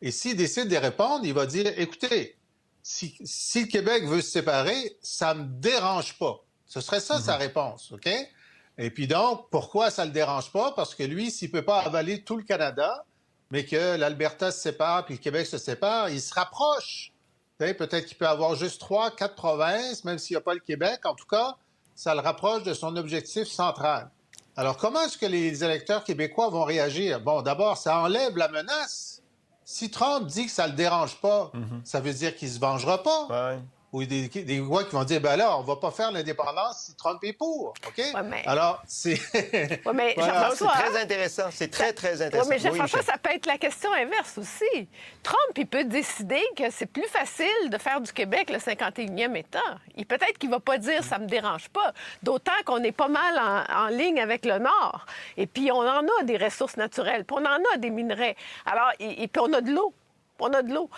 Et s'il décide de répondre, il va dire, écoutez, si le Québec veut se séparer, ça ne me dérange pas. Ce serait ça sa Mhm. réponse, OK? Et puis donc, pourquoi ça ne le dérange pas? Parce que lui, s'il ne peut pas avaler tout le Canada, mais que l'Alberta se sépare puis le Québec se sépare, il se rapproche. Peut-être qu'il peut avoir juste 3, 4 provinces, même s'il n'y a pas le Québec. En tout cas, ça le rapproche de son objectif central. Alors, comment est-ce que les électeurs québécois vont réagir? Bon, d'abord, ça enlève la menace. Si Trump dit que ça ne le dérange pas, Mhm. ça veut dire qu'il ne se vengera pas. Ouais. Ou des voix qui vont dire, ben là, on ne va pas faire l'indépendance si Trump est pour, OK? Ouais, mais... Alors, c'est... Ouais, mais voilà. Non, c'est Jean-François, très intéressant. C'est très, très oui, intéressant. mais Oui, Jean-François, Michel. ça peut être la question inverse aussi. Trump, il peut décider que c'est plus facile de faire du Québec le 51e État. Peut-être qu'il ne va pas dire « ça ne me dérange pas », d'autant qu'on est pas mal en ligne avec le Nord. Et puis, on en a des ressources naturelles, puis on en a des minerais. Alors, et puis on a de l'eau. On a de l'eau.